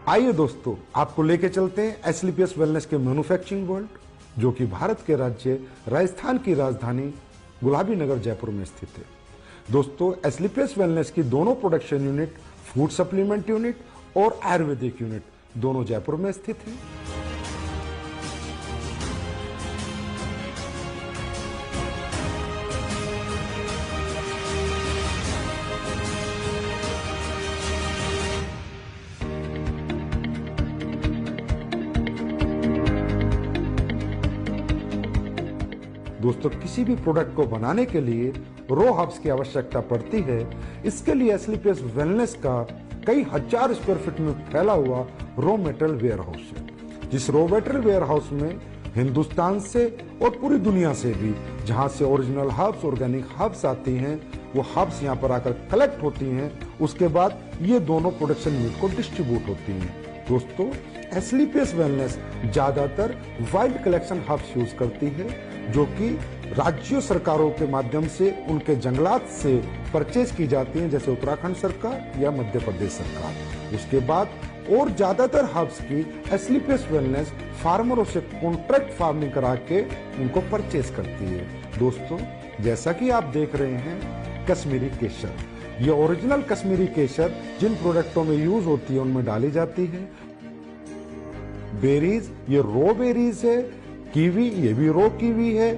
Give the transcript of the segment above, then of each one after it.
आइए दोस्तों, आपको लेके चलते हैं एसलीपीएस वेलनेस के मैन्युफैक्चरिंग वर्ल्ड, जो कि भारत के राज्य राजस्थान की राजधानी गुलाबी नगर जयपुर में स्थित है। दोस्तों, एसलीपीएस वेलनेस की दोनों production unit, food supplement unit और आयुर्वेदिक यूनिट दोनों जयपुर में स्थित है। दोस्तों, किसी भी प्रोडक्ट को बनाने के लिए रो हब्स की आवश्यकता पड़ती है। इसके लिए एसलीपीएस वेलनेस का कई हजार स्क्वायर फीट में फैला हुआ रो मेटेरियल वेयर हाउस है। जिस रो मेटेरियल वेयर हाउस में हिंदुस्तान से और पूरी दुनिया से भी जहां से ओरिजिनल हर्ब्स, ऑर्गेनिक हर्ब्स आती हैं, वो हर्ब्स यहाँ पर आकर कलेक्ट होती हैं। उसके बाद ये दोनों प्रोडक्शन यूनिट को डिस्ट्रीब्यूट होती हैं। दोस्तों, एसलीपीएस वेलनेस ज्यादातर वाइल्ड कलेक्शन हर्ब्स यूज करती है, जो कि राज्य सरकारों के माध्यम से उनके जंगलात से परचेज की जाती हैं, जैसे उत्तराखंड सरकार या मध्य प्रदेश सरकार। उसके बाद और ज्यादातर हर्ब्स की एसलीपीएस वेलनेस फार्मरों से कॉन्ट्रैक्ट फार्मिंग करा के उनको परचेज करती है। दोस्तों, जैसा कि आप देख रहे हैं, कश्मीरी केसर, ये ओरिजिनल कश्मीरी केसर जिन प्रोडक्टों में यूज होती है उनमें डाली जाती है। बेरीज, ये रो बेरीज है। कीवी, ये भी रो कीवी है।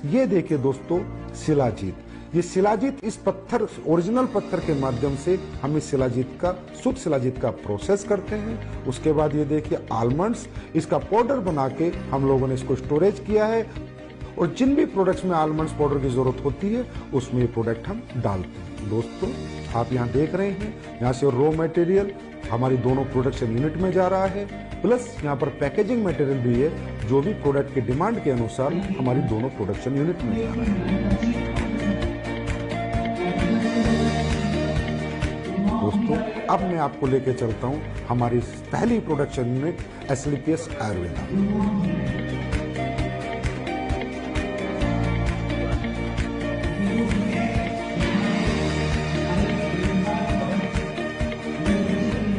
ये देखिए दोस्तों, शिलाजीत, ये शिलाजीत इस पत्थर, ओरिजिनल पत्थर के माध्यम से हम इस शिलाजीत का, शुद्ध शिलाजीत का प्रोसेस करते हैं। उसके बाद ये देखिए आलमंड्स, इसका पाउडर बना के हम लोगों ने इसको स्टोरेज किया है, और जिन भी प्रोडक्ट्स में आलमंड्स पाउडर की जरूरत होती है उसमें ये प्रोडक्ट हम डालते हैं। दोस्तों, आप यहाँ देख रहे हैं, यहाँ से रॉ मटेरियल हमारी दोनों प्रोडक्शन यूनिट में जा रहा है, प्लस यहाँ पर पैकेजिंग मटेरियल भी है, जो भी प्रोडक्ट की डिमांड के अनुसार हमारी दोनों प्रोडक्शन यूनिट में जा रहा है। दोस्तों, अब मैं आपको लेके चलता हूँ हमारी पहली प्रोडक्शन यूनिट एसलीपीएस आयुर्वेदा।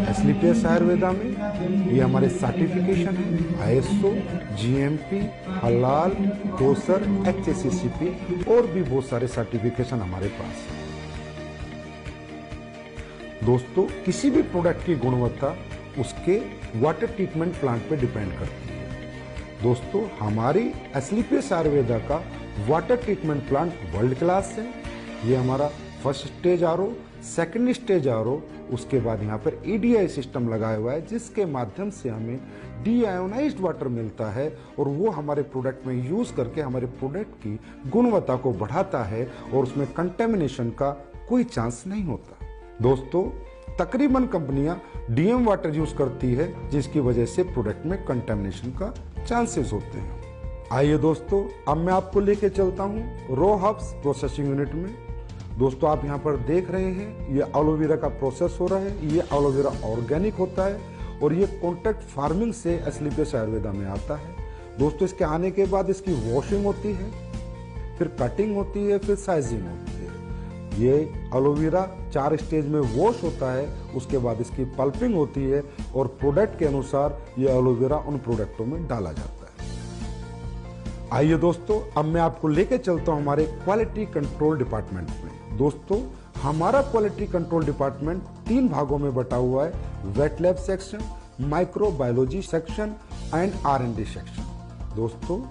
एसलीपीएस आयुर्वेदा में ये हमारे सर्टिफिकेशन है, आईएसओ, जीएमपी, हलाल, कोसर, एचएसीसीपी और भी बहुत सारे सर्टिफिकेशन हमारे पास है। दोस्तों, किसी भी प्रोडक्ट की गुणवत्ता उसके वाटर ट्रीटमेंट प्लांट पे डिपेंड करती है। दोस्तों, हमारी एसलीपीएस आयुर्वेदा का water treatment plant world class है। ये हमारा first stage RO, second stage RO, उसके बाद यहाँ पर ईडीआई सिस्टम लगाया हुआ है, जिसके माध्यम से हमें डीआयोनाइज्ड वाटर मिलता है, और वो हमारे प्रोडक्ट में यूज करके हमारे प्रोडक्ट की गुणवत्ता को बढ़ाता है, और उसमें कंटेमिनेशन का कोई चांस नहीं होता। दोस्तों, तकरीबन कंपनियां डीएम वाटर यूज करती है, जिसकी वजह से प्रोडक्ट में कंटेमिनेशन का चांसेस होते हैं। आइए दोस्तों, अब मैं आपको लेके चलता हूँ रो हब्स प्रोसेसिंग यूनिट में। दोस्तों, आप यहाँ पर देख रहे हैं, ये एलोवेरा का प्रोसेस हो रहा है। ये एलोवेरा ऑर्गेनिक होता है, और ये कॉन्ट्रैक्ट फार्मिंग से एसलीपीएस आयुर्वेदा में आता है। दोस्तों, इसके आने के बाद इसकी वॉशिंग होती है, फिर कटिंग होती है, फिर साइजिंग होती है। ये एलोवेरा 4 स्टेज में वॉश होता है, उसके बाद इसकी पल्पिंग होती है, और प्रोडक्ट के अनुसार ये एलोवेरा उन प्रोडक्टों में डाला जाता है। आइए दोस्तों, अब मैं आपको लेके चलता हूं हमारे क्वालिटी कंट्रोल डिपार्टमेंट में। दोस्तों, हमारा क्वालिटी कंट्रोल डिपार्टमेंट 3 भागों में बटा हुआ है, wet lab section, microbiology section and R and D section. दोस्तों,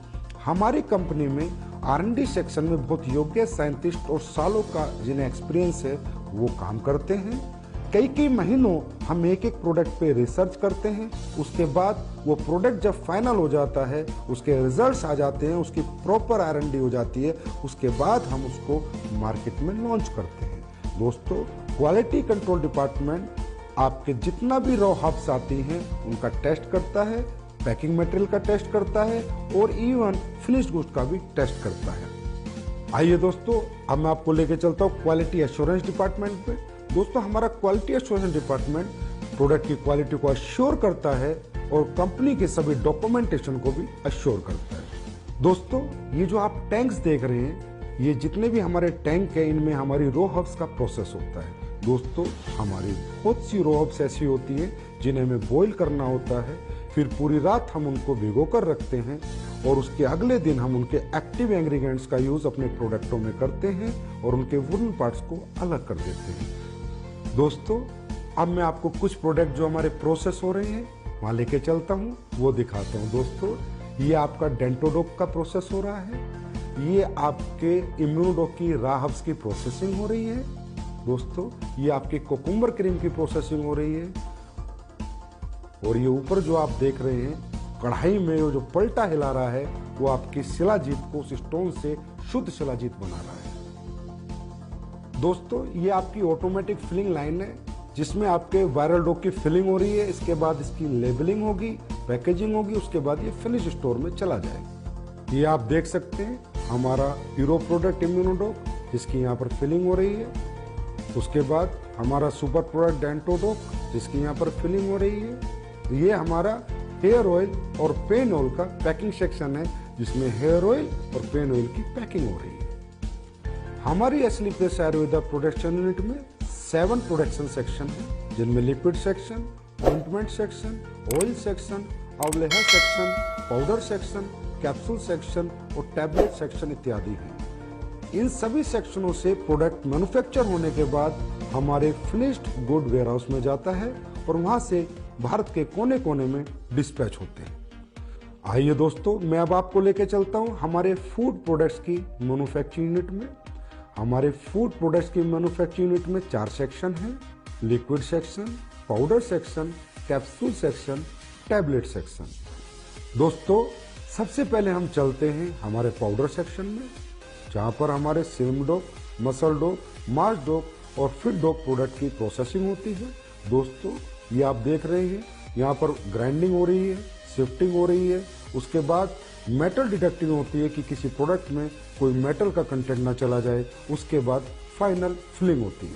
हमारी कंपनी में आर&डी सेक्शन में बहुत योग्य साइंटिस्ट और सालों का जिन्हें एक्सपीरियंस है वो काम करते हैं। कई महीनों हम एक प्रोडक्ट पे रिसर्च करते हैं। उसके बाद वो प्रोडक्ट जब फाइनल हो जाता है, उसके रिजल्ट्स आ जाते हैं, उसकी प्रॉपर आर&डी हो जाती है, उसके बाद हम उसको मार्केट में लॉन्च करते हैं। दोस्तों, क्वालिटी कंट्रोल डिपार्टमेंट आपके जितना भी रॉ हब्स आती हैं उनका टेस्ट करता है, पैकिंग मटेरियल का टेस्ट करता है, और इवन फिनिश्ड गुड्स का भी टेस्ट करता है। आइए दोस्तों, अब मैं आपको लेके चलता हूँ क्वालिटी एश्योरेंस डिपार्टमेंट पे। दोस्तों, हमारा क्वालिटी एश्योरेंस डिपार्टमेंट प्रोडक्ट की क्वालिटी को अश्योर करता है, और कंपनी के सभी डॉक्यूमेंटेशन को भी अश्योर करता है। दोस्तों, ये जो आप टैंक्स देख रहे हैं, ये जितने भी हमारे टैंक है, इनमें हमारी रो हब्स का प्रोसेस होता है। दोस्तों हमारी बहुत सी रॉ हर्ब्स ऐसी होती हैं जिन्हें हमें बॉईल करना होता है, फिर पूरी रात हम उनको भिगो कर रखते हैं और उसके अगले दिन हम उनके एक्टिव इंग्रेडिएंट्स का यूज अपने प्रोडक्टों में करते हैं और उनके वुडन पार्ट्स को अलग कर देते हैं। दोस्तों अब मैं आपको कुछ प्रोडक्ट जो हमारे प्रोसेस हो रहे हैं वहां लेके चलता हूँ, वो दिखाता हूँ। दोस्तों ये आपका डेंटोडोक का प्रोसेस हो रहा है, ये आपके इम्यूनोडोक की रॉ हर्ब्स की प्रोसेसिंग हो रही है। दोस्तों ये आपकी कोकुम्बर क्रीम की प्रोसेसिंग हो रही है और ये ऊपर जो आप देख रहे हैं कढ़ाई में जो पलटा हिला रहा है वो आपकी शिलाजीत को उस स्टोन से शुद्ध शिलाजीत बना रहा है। दोस्तों ये आपकी ऑटोमेटिक फिलिंग लाइन है जिसमें आपके वायरल डो की फिलिंग हो रही है, इसके बाद इसकी लेबलिंग होगी, पैकेजिंग होगी, उसके बाद ये फिनिश स्टोर में चला जाएगा। ये आप देख सकते हैं हमारा हीरो प्रोडक्ट इम्यूनोडोक जिसकी यहाँ पर फिलिंग हो रही है, उसके बाद हमारा सुपर प्रोडक्ट डेंटोडोक जिसकी यहाँ पर फिलिंग हो रही है। ये हमारा हेयर ऑयल और पेन ऑयल का पैकिंग सेक्शन है जिसमें हेयर ऑयल और पेन ऑयल की पैकिंग हो रही है। हमारी एस्लीपियस आयुर्वेदा प्रोडक्शन यूनिट में 7 प्रोडक्शन सेक्शन है जिनमें liquid section, ointment section, oil section, avaleha section, powder section, capsule section और टैबलेट सेक्शन इत्यादि हैं। इन सभी सेक्शनों से प्रोडक्ट मैन्युफैक्चर होने के बाद हमारे फिनिश्ड गुड वेयरहाउस में जाता है और वहां से भारत के कोने कोने में डिस्पैच होते हैं। आइए दोस्तों मैं अब आपको लेके चलता हूं हमारे फूड प्रोडक्ट्स की मैन्युफैक्चरिंग यूनिट में। हमारे फूड प्रोडक्ट्स की मैन्युफैक्चरिंग यूनिट में 4 सेक्शन हैं, liquid section, powder section, capsule section, tablet section. दोस्तों सबसे पहले हम चलते हैं हमारे पाउडर सेक्शन में जहां पर हमारे सिल्म डोक, मसल डोक, मार्च डोक और फिट डोक प्रोडक्ट की प्रोसेसिंग होती है। दोस्तों ये आप देख रहे हैं यहाँ पर ग्राइंडिंग हो रही है, शिफ्टिंग हो रही है, उसके बाद मेटल डिटेक्टिंग होती है कि किसी प्रोडक्ट में कोई मेटल का कंटेंट ना चला जाए, उसके बाद फाइनल फिलिंग होती है।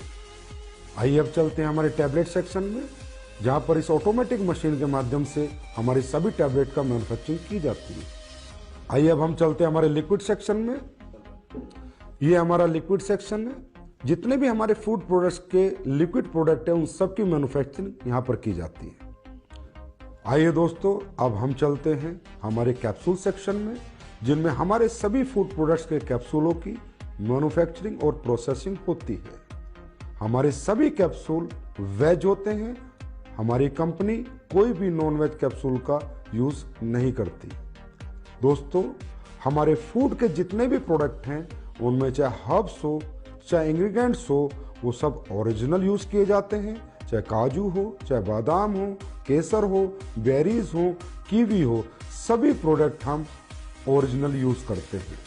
आइए अब चलते हैं हमारे टैबलेट सेक्शन में जहां पर इस ऑटोमेटिक मशीन के माध्यम से हमारी सभी टैबलेट का मैन्युफैक्चरिंग की जाती है। आइए अब हम चलते हैं हमारे लिक्विड सेक्शन में। ये हमारा लिक्विड सेक्शन है, जितने भी हमारे फूड प्रोडक्ट्स के लिक्विड प्रोडक्ट है उन सब की मैन्युफैक्चरिंग यहाँ पर की जाती है। आइए दोस्तों अब हम चलते हैं हमारे कैप्सूल सेक्शन में जिनमें हमारे सभी फूड प्रोडक्ट्स के कैप्सूलों की मैन्युफैक्चरिंग और प्रोसेसिंग होती है। हमारे सभी कैप्सूल वेज होते हैं, हमारी कंपनी कोई भी नॉन वेज कैप्सूल का यूज नहीं करती। दोस्तों हमारे फूड के जितने भी प्रोडक्ट हैं उनमें चाहे हर्ब्स हो चाहे इंग्रेडिएंट्स हो वो सब ओरिजिनल यूज किए जाते हैं, चाहे काजू हो, चाहे बादाम हो, केसर हो, बेरीज हो, कीवी हो, सभी प्रोडक्ट हम ओरिजिनल यूज करते हैं।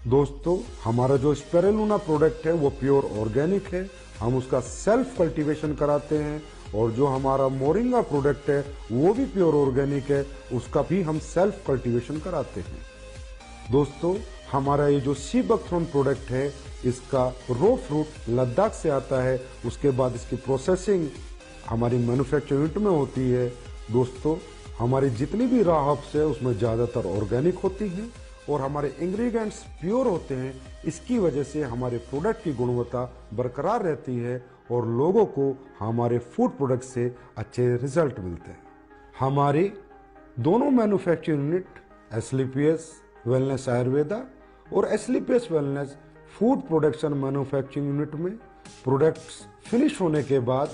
दोस्तों हमारा जो स्पिरुलिना प्रोडक्ट है वो प्योर ऑर्गेनिक है, हम उसका सेल्फ कल्टीवेशन कराते हैं और जो हमारा मोरिंगा प्रोडक्ट है वो भी प्योर ऑर्गेनिक है, उसका भी हम सेल्फ कल्टीवेशन कराते हैं। दोस्तों हमारा ये जो सी बकथ्रोन प्रोडक्ट है इसका रो फ्रूट लद्दाख से आता है, उसके बाद इसकी प्रोसेसिंग हमारी मैन्युफैक्चरिंग यूनिट में होती है। दोस्तों हमारी जितनी भी रॉ हर्ब्स है उसमें ज़्यादातर ऑर्गेनिक होती हैं और हमारे इंग्रेडिएंट्स प्योर होते हैं, इसकी वजह से हमारे प्रोडक्ट की गुणवत्ता बरकरार रहती है और लोगों को हमारे फूड प्रोडक्ट से अच्छे रिजल्ट मिलते हैं। हमारी दोनों manufacturing unit Asclepius wellness Ayurveda और Asclepius wellness food production manufacturing unit में प्रोडक्ट्स फिनिश होने के बाद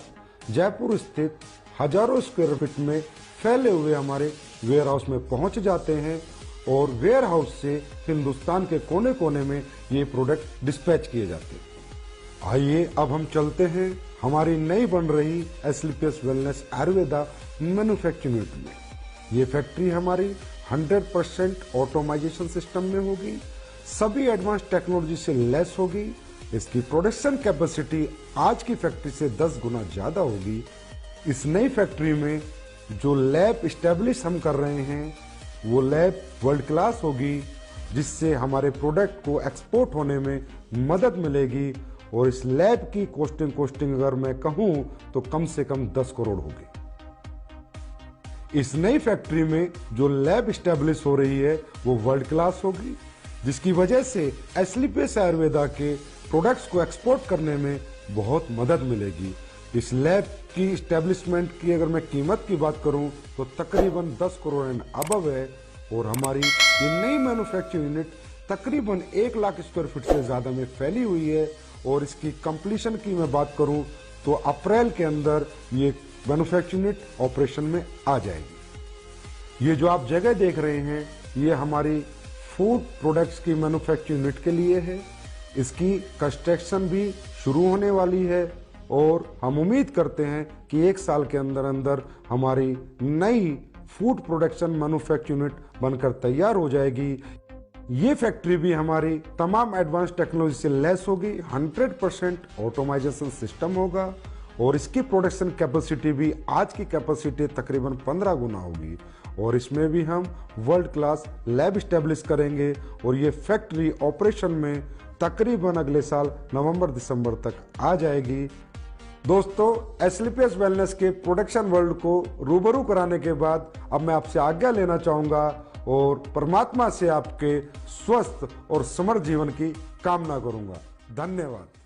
जयपुर स्थित हजारों स्क्वायर फीट में फैले हुए हमारे वेयर हाउस में पहुंच जाते हैं और वेयर हाउस से हिंदुस्तान के कोने कोने में ये प्रोडक्ट डिस्पैच किए जाते हैं। आइए अब हम चलते हैं हमारी नई बन रही एस्लीपियस वेलनेस आयुर्वेदा मैन्युफैक्चरिंग यूनिट में। ये फैक्ट्री हमारी 100% ऑटोमाइजेशन सिस्टम में होगी, सभी एडवांस टेक्नोलॉजी से लेस होगी। इसकी प्रोडक्शन कैपेसिटी आज की फैक्ट्री से 10 गुना ज्यादा होगी। इस नई फैक्ट्री में जो लैब इस्टेब्लिश हम कर रहे हैं वो लैब वर्ल्ड क्लास होगी, जिससे हमारे प्रोडक्ट को एक्सपोर्ट होने में मदद मिलेगी और इस लैब की कॉस्टिंग अगर मैं कहूं तो कम से कम 10 करोड़ होगी। इस नई फैक्ट्री में जो लैब इस्टेब्लिश हो रही है वो वर्ल्ड क्लास होगी, जिसकी वजह से एस्लीपियस आयुर्वेदा के प्रोडक्ट्स को एक्सपोर्ट करने में बहुत मदद मिलेगी। इस लैब की इस्टेब्लिशमेंट की अगर मैं कीमत की बात करूं तो तकरीबन 10 करोड़ एंड अबव है, और हमारी ये नई मैन्युफैक्चरिंग यूनिट तकरीबन 1 लाख स्क्वायर फीट से ज़्यादा में फैली हुई है। और इसकी कंप्लीशन की मैं बात करूं तो अप्रैल के अंदर ये मैन्युफैक्चरिंग यूनिट ऑपरेशन में आ जाएगी। ये जो आप जगह देख रहे हैं ये हमारी फूड प्रोडक्ट्स की मैन्युफैक्चरिंग यूनिट के लिए है। इसकी कंस्ट्रक्शन भी शुरू होने वाली है और हम उम्मीद करते हैं कि 1 साल के अंदर अंदर हमारी नई फूड प्रोडक्शन मैन्युफैक्चरिंग यूनिट बनकर तैयार हो जाएगी। ये फैक्ट्री भी हमारी तमाम एडवांस टेक्नोलॉजी से लैस होगी, 100% ऑटोमाइजेशन सिस्टम होगा, और इसकी प्रोडक्शन कैपेसिटी भी आज की कैपेसिटी तकरीबन 15 गुना होगी। और इसमें भी हम वर्ल्ड क्लास लैब स्टैब्लिश करेंगे और ये फैक्ट्री ऑपरेशन में तकरीबन अगले साल नवंबर-दिसंबर तक आ जाएगी। दोस्तों, एस्क्लेपियस वेलनेस के प्रोडक्शन वर्ल्ड को रूबरू कराने के बाद अब मैं आपसे आज्ञा लेना चाहूंगा और परमात्मा से आपके स्वस्थ और समृद्ध जीवन की कामना करूंगा। धन्यवाद।